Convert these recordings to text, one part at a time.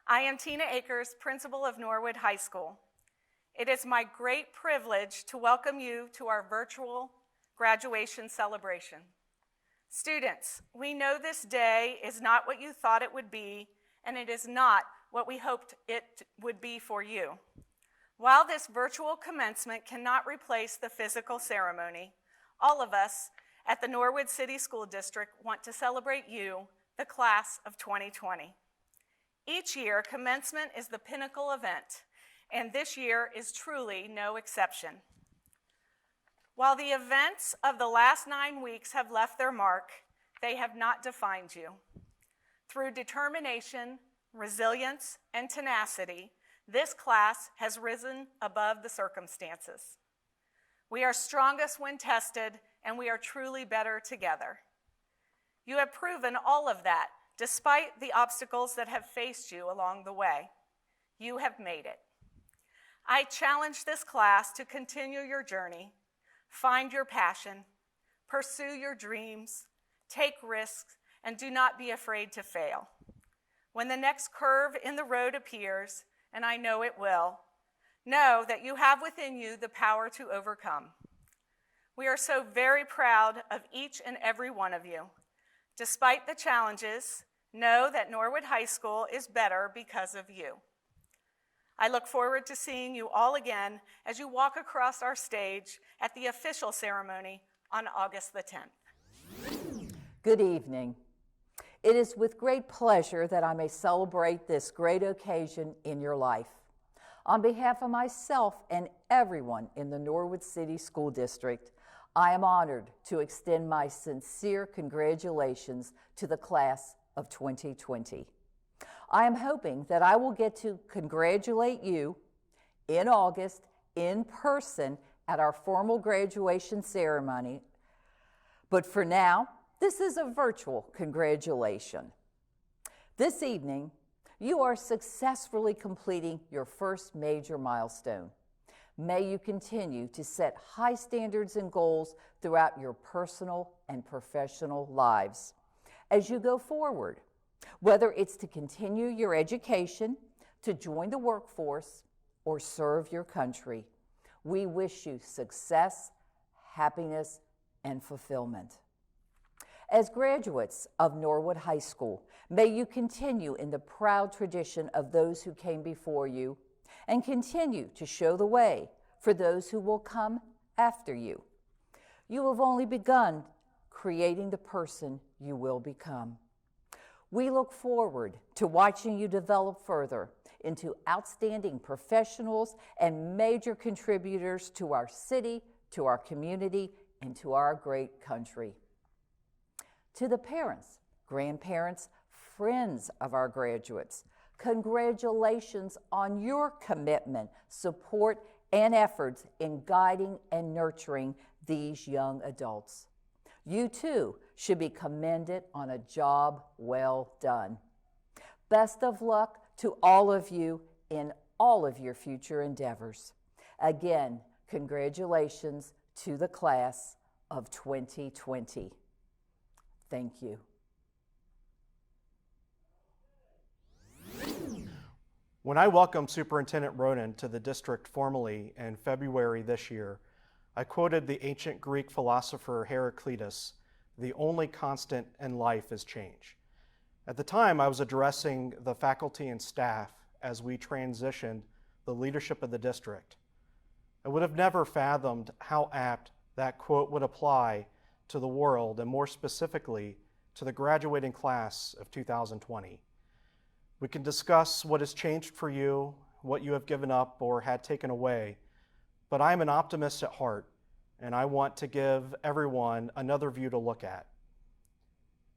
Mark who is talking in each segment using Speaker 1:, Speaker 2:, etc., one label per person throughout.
Speaker 1: I am Tina Akers, principal of Norwood High School. It is my great privilege to welcome you to our virtual graduation celebration. Students, we know this day is not what you thought it would be, and it is not what we hoped it would be for you. While this virtual commencement cannot replace the physical ceremony, all of us at the Norwood City School District want to celebrate you, the class of 2020. Each year, commencement is the pinnacle event, and this year is truly no exception. While the events of the last 9 weeks have left their mark, they have not defined you. Through determination, resilience, and tenacity, this class has risen above the circumstances. We are strongest when tested, and we are truly better together. You have proven all of that, despite the obstacles that have faced you along the way. You have made it. I challenge this class to continue your journey, find your passion, pursue your dreams, take risks, and do not be afraid to fail. When the next curve in the road appears, and I know it will, know that you have within you the power to overcome. We are so very proud of each and every one of you. Despite the challenges, know that Norwood High School is better because of you. I look forward to seeing you all again as you walk across our stage at the official ceremony on August the 10th.
Speaker 2: Good evening. It is with great pleasure that I may celebrate this great occasion in your life. On behalf of myself and everyone in the Norwood City School District, I am honored to extend my sincere congratulations to the class of 2020. I am hoping that I will get to congratulate you in August in person at our formal graduation ceremony. But for now, this is a virtual congratulation. This evening, you are successfully completing your first major milestone. May you continue to set high standards and goals throughout your personal and professional lives. As you go forward, whether it's to continue your education, to join the workforce, or serve your country, we wish you success, happiness, and fulfillment. As graduates of Norwood High School, may you continue in the proud tradition of those who came before you and continue to show the way for those who will come after you. You have only begun creating the person you will become. We look forward to watching you develop further into outstanding professionals and major contributors to our city, to our community, and to our great country. To the parents, grandparents, friends of our graduates, congratulations on your commitment, support, and efforts in guiding and nurturing these young adults. You too should be commended on a job well done. Best of luck to all of you in all of your future endeavors. Again, congratulations to the class of 2020. Thank you.
Speaker 3: When I welcomed Superintendent Ronan to the district formally in February this year, I quoted the ancient Greek philosopher Heraclitus, "The only constant in life is change." At the time, I was addressing the faculty and staff as we transitioned the leadership of the district. I would have never fathomed how apt that quote would apply to the world, and more specifically, to the graduating class of 2020. We can discuss what has changed for you, what you have given up or had taken away, but I'm an optimist at heart, and I want to give everyone another view to look at.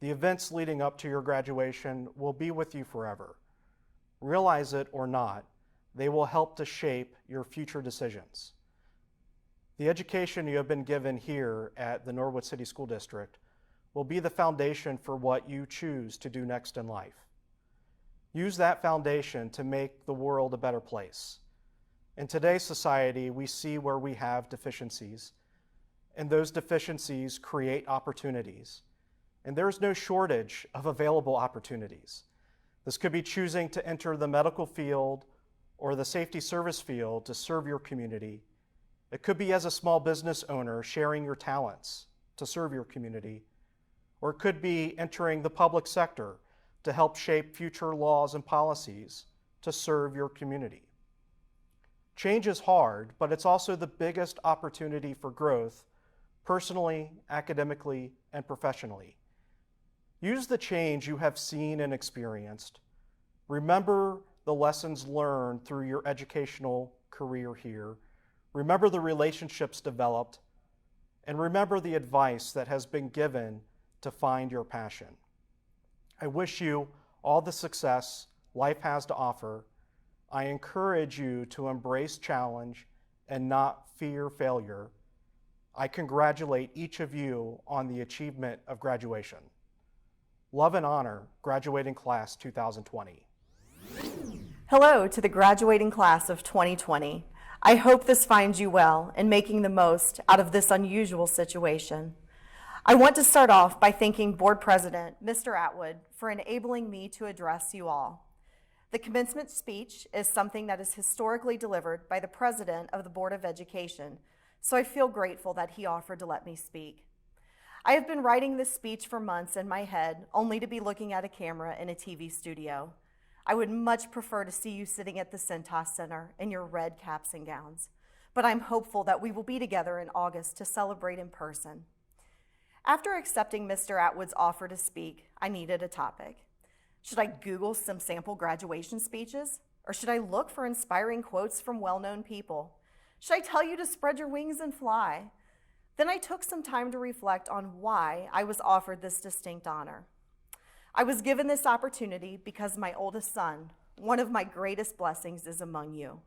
Speaker 3: The events leading up to your graduation will be with you forever. Realize it or not, they will help to shape your future decisions. The education you have been given here at the Norwood City School District will be the foundation for what you choose to do next in life. Use that foundation to make the world a better place. In today's society, we see where we have deficiencies, and those deficiencies create opportunities. And there is no shortage of available opportunities. This could be choosing to enter the medical field or the safety service field to serve your community. It could be as a small business owner sharing your talents to serve your community. Or it could be entering the public sector to help shape future laws and policies to serve your community. Change is hard, but it's also the biggest opportunity for growth, personally, academically, and professionally. Use the change you have seen and experienced. Remember the lessons learned through your educational career here. Remember the relationships developed, and remember the advice that has been given to find your passion. I wish you all the success life has to offer. I encourage you to embrace challenge and not fear failure. I congratulate each of you on the achievement of graduation. Love and honor, graduating class 2020.
Speaker 4: Hello to the graduating class of 2020. I hope this finds you well in making the most out of this unusual situation. I want to start off by thanking Board President, Mr. Atwood, for enabling me to address you all. The commencement speech is something that is historically delivered by the President of the Board of Education, so I feel grateful that he offered to let me speak. I have been writing this speech for months in my head, only to be looking at a camera in a TV studio. I would much prefer to see you sitting at the Centos Center in your red caps and gowns, but I'm hopeful that we will be together in August to celebrate in person. After accepting Mr. Atwood's offer to speak, I needed a topic. Should I Google some sample graduation speeches? Or should I look for inspiring quotes from well-known people? Should I tell you to spread your wings and fly? Then I took some time to reflect on why I was offered this distinct honor. I was given this opportunity because my oldest son, one of my greatest blessings, is among you.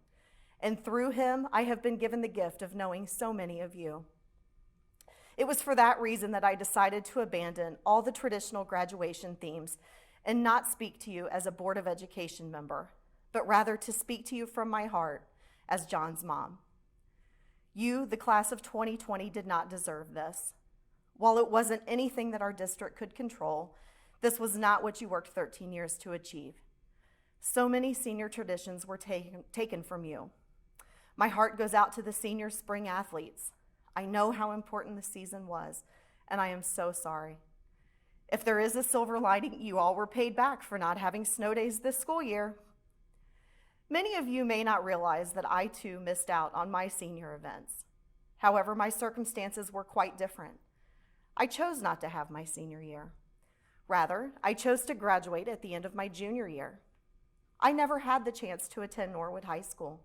Speaker 4: And through him, I have been given the gift of knowing so many of you. It was for that reason that I decided to abandon all the traditional graduation themes and not speak to you as a Board of Education member, but rather to speak to you from my heart as John's mom. You, the class of 2020, did not deserve this. While it wasn't anything that our district could control, this was not what you worked 13 years to achieve. So many senior traditions were taken from you. My heart goes out to the senior spring athletes. I know how important the season was, and I am so sorry. If there is a silver lining, you all were paid back for not having snow days this school year. Many of you may not realize that I too missed out on my senior events. However, my circumstances were quite different. I chose not to have my senior year. Rather, I chose to graduate at the end of my junior year. I never had the chance to attend Norwood High School.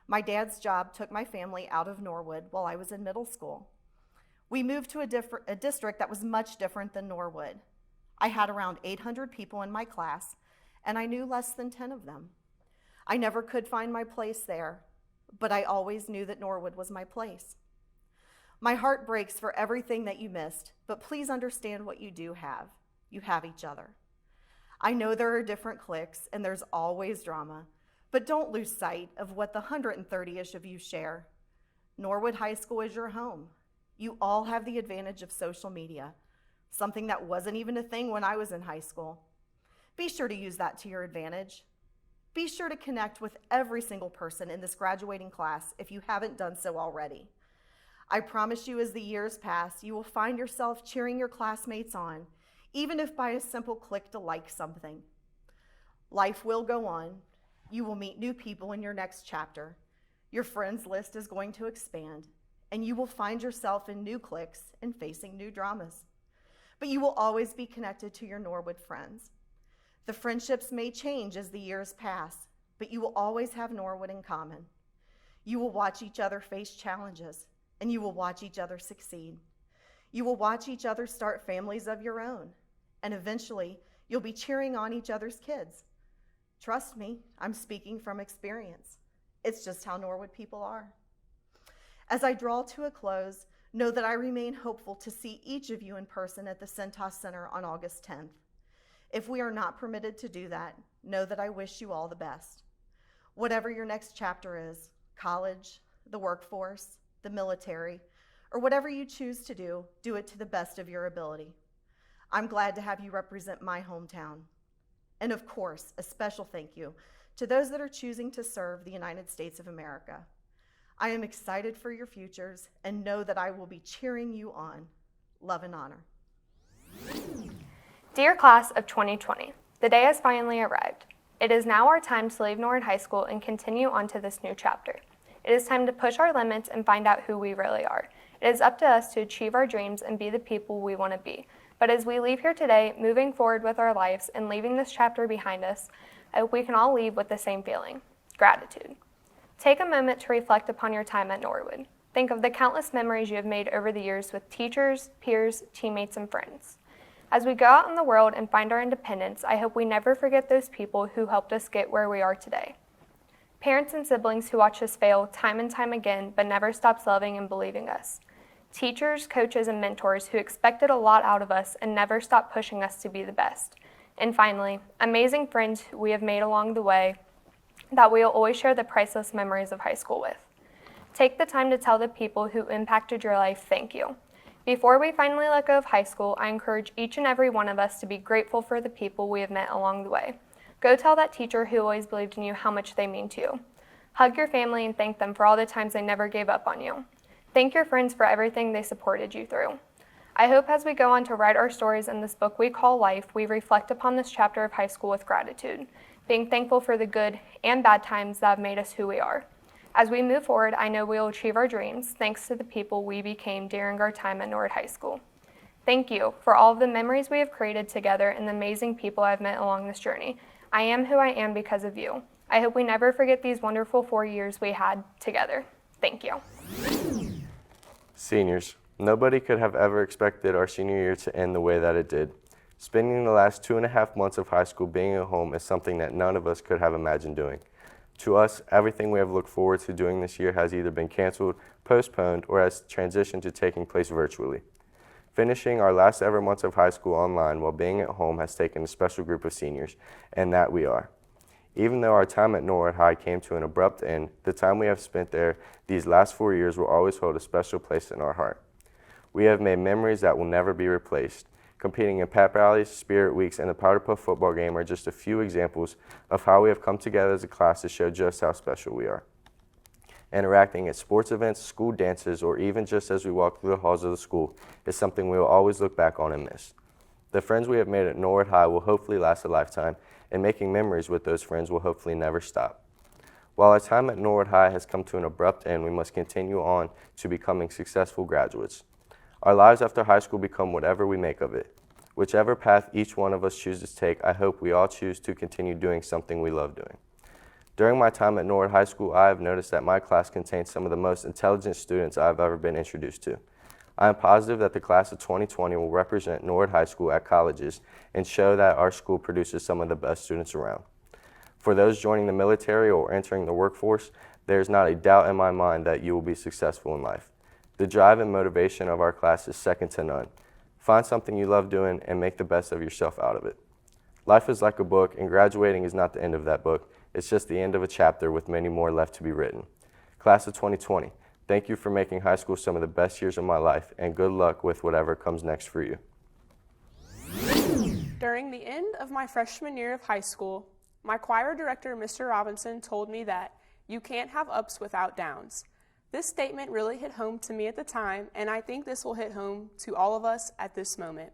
Speaker 4: My dad's job took my family out of Norwood while I was in middle school. We moved to a district that was much different than Norwood. I had around 800 people in my class, and I knew less than 10 of them. I never could find my place there, but I always knew that Norwood was my place. My heart breaks for everything that you missed, but please understand what you do have. You have each other. I know there are different cliques, and there's always drama, but don't lose sight of what the 130-ish of you share. Norwood High School is your home. You all have the advantage of social media, something that wasn't even a thing when I was in high school. Be sure to use that to your advantage. Be sure to connect with every single person in this graduating class if you haven't done so already. I promise you, as the years pass, you will find yourself cheering your classmates on, even if by a simple click to like something. Life will go on. You will meet new people in your next chapter. Your friends list is going to expand, and you will find yourself in new cliques and facing new dramas. But you will always be connected to your Norwood friends. The friendships may change as the years pass, but you will always have Norwood in common. You will watch each other face challenges, and you will watch each other succeed. You will watch each other start families of your own, and eventually you'll be cheering on each other's kids. Trust me, I'm speaking from experience. It's just how Norwood people are. As I draw to a close, know that I remain hopeful to see each of you in person at the Centos Center on August 10th. If we are not permitted to do that, know that I wish you all the best. Whatever your next chapter is, college, the workforce, the military, or whatever you choose to do it to the best of your ability. I'm glad to have you represent my hometown. And of course, a special thank you to those that are choosing to serve the United States of America. I am excited for your futures and know that I will be cheering you on. Love and honor.
Speaker 5: Dear Class of 2020, the day has finally arrived. It is now our time to leave Norwood High School and continue on to this new chapter. It is time to push our limits and find out who we really are. It is up to us to achieve our dreams and be the people we want to be. But as we leave here today, moving forward with our lives and leaving this chapter behind us, I hope we can all leave with the same feeling: gratitude. Take a moment to reflect upon your time at Norwood. Think of the countless memories you have made over the years with teachers, peers, teammates, and friends. As we go out in the world and find our independence, I hope we never forget those people who helped us get where we are today. Parents and siblings who watch us fail time and time again but never stops loving and believing us. Teachers, coaches, and mentors who expected a lot out of us and never stopped pushing us to be the best. And finally, amazing friends who we have made along the way that we will always share the priceless memories of high school with. Take the time to tell the people who impacted your life thank you. Before we finally let go of high school, I encourage each and every one of us to be grateful for the people we have met along the way. Go tell that teacher who always believed in you how much they mean to you. Hug your family and thank them for all the times they never gave up on you. Thank your friends for everything they supported you through. I hope as we go on to write our stories in this book we call life, we reflect upon this chapter of high school with gratitude, being thankful for the good and bad times that have made us who we are. As we move forward, I know we will achieve our dreams thanks to the people we became during our time at Norwood High School. Thank you for all of the memories we have created together and the amazing people I've met along this journey. I am who I am because of you. I hope we never forget these wonderful 4 years we had together. Thank you.
Speaker 6: Seniors, nobody could have ever expected our senior year to end the way that it did. Spending the last 2.5 months of high school being at home is something that none of us could have imagined doing. To us, everything we have looked forward to doing this year has either been canceled, postponed, or has transitioned to taking place virtually. Finishing our last ever months of high school online while being at home has taken a special group of seniors, and that we are. Even though our time at Norwood High came to an abrupt end, the time we have spent there these last 4 years will always hold a special place in our heart. We have made memories that will never be replaced. Competing in pep rallies, spirit weeks, and the Powder Puff football game are just a few examples of how we have come together as a class to show just how special we are. Interacting at sports events, school dances, or even just as we walk through the halls of the school is something we will always look back on and miss. The friends we have made at Norwood High will hopefully last a lifetime, and making memories with those friends will hopefully never stop. While our time at Norwood High has come to an abrupt end, we must continue on to becoming successful graduates. Our lives after high school become whatever we make of it. Whichever path each one of us chooses to take, I hope we all choose to continue doing something we love doing. During my time at Norwood High School, I have noticed that my class contains some of the most intelligent students I have ever been introduced to. I am positive that the class of 2020 will represent Norwood High School at colleges and show that our school produces some of the best students around. For those joining the military or entering the workforce, there is not a doubt in my mind that you will be successful in life. The drive and motivation of our class is second to none. Find something you love doing and make the best of yourself out of it. Life is like a book, and graduating is not the end of that book. It's just the end of a chapter with many more left to be written. Class of 2020, thank you for making high school some of the best years of my life, and good luck with whatever comes next for you.
Speaker 7: During the end of my freshman year of high school, my choir director, Mr. Robinson, told me that you can't have ups without downs. This statement really hit home to me at the time, and I think this will hit home to all of us at this moment.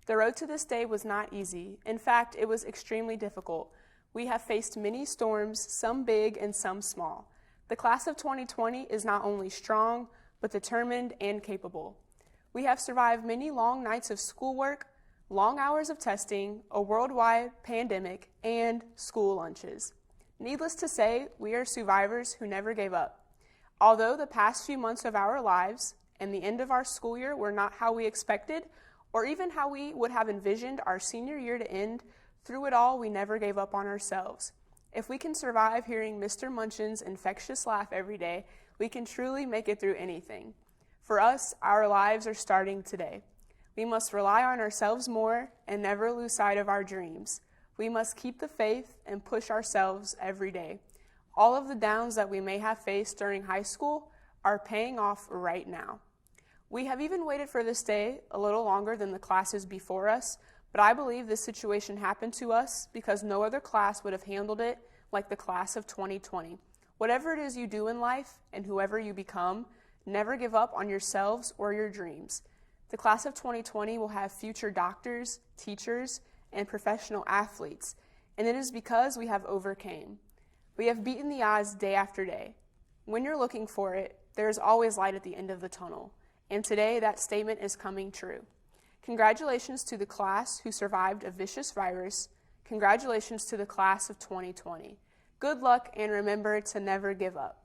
Speaker 7: The road to this day was not easy. In fact, it was extremely difficult. We have faced many storms, some big and some small. The class of 2020 is not only strong, but determined and capable. We have survived many long nights of schoolwork, long hours of testing, a worldwide pandemic, and school lunches. Needless to say, we are survivors who never gave up. Although the past few months of our lives and the end of our school year were not how we expected, or even how we would have envisioned our senior year to end, through it all, we never gave up on ourselves. If we can survive hearing Mr. Munchin's infectious laugh every day, we can truly make it through anything. For us, our lives are starting today. We must rely on ourselves more and never lose sight of our dreams. We must keep the faith and push ourselves every day. All of the downs that we may have faced during high school are paying off right now. We have even waited for this day a little longer than the classes before us, But I believe this situation happened to us because no other class would have handled it like the class of 2020. Whatever it is you do in life and whoever you become, never give up on yourselves or your dreams. The class of 2020 will have future doctors, teachers, and professional athletes, and it is because we have overcame. We have beaten the odds day after day. When you're looking for it, there is always light at the end of the tunnel, and today that statement is coming true. Congratulations to the class who survived a vicious virus. Congratulations to the class of 2020. Good luck, and remember to never give up.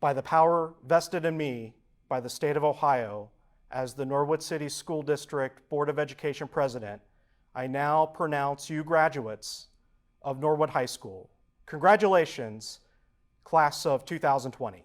Speaker 3: By the power vested in me by the state of Ohio as the Norwood City School District Board of Education President, I now pronounce you graduates of Norwood High School. Congratulations, class of 2020.